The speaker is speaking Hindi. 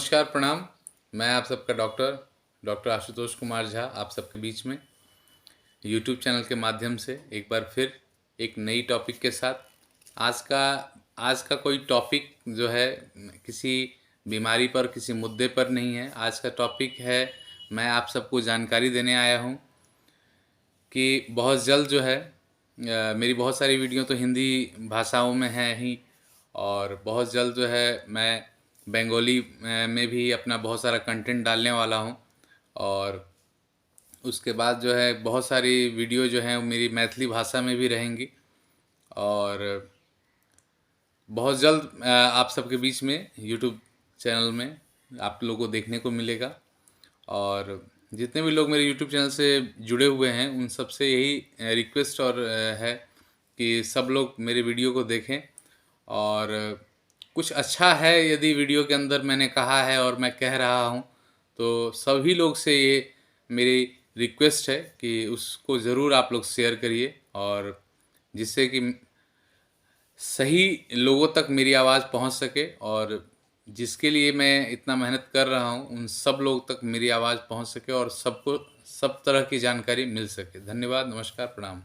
नमस्कार, प्रणाम। मैं आप सबका डॉक्टर आशुतोष कुमार झा आप सबके बीच में यूट्यूब चैनल के माध्यम से एक बार फिर एक नई टॉपिक के साथ। आज का कोई टॉपिक जो है किसी बीमारी पर, किसी मुद्दे पर नहीं है। आज का टॉपिक है, मैं आप सबको जानकारी देने आया हूँ कि बहुत जल्द जो है मेरी बहुत सारी वीडियो तो हिंदी भाषाओं में हैं ही, और बहुत जल्द जो है मैं बंगाली में भी अपना बहुत सारा कंटेंट डालने वाला हूँ। और उसके बाद जो है बहुत सारी वीडियो जो हैं वो मेरी मैथिली भाषा में भी रहेंगी, और बहुत जल्द आप सबके बीच में यूट्यूब चैनल में आप लोगों को देखने को मिलेगा। और जितने भी लोग मेरे यूट्यूब चैनल से जुड़े हुए हैं उन सब से यही रिक्वेस्ट और है कि सब लोग मेरे वीडियो को देखें, और कुछ अच्छा है यदि वीडियो के अंदर मैंने कहा है और मैं कह रहा हूँ, तो सभी लोग से ये मेरी रिक्वेस्ट है कि उसको ज़रूर आप लोग शेयर करिए, और जिससे कि सही लोगों तक मेरी आवाज़ पहुंच सके, और जिसके लिए मैं इतना मेहनत कर रहा हूं उन सब लोग तक मेरी आवाज़ पहुंच सके और सबको सब तरह की जानकारी मिल सके। धन्यवाद, नमस्कार, प्रणाम।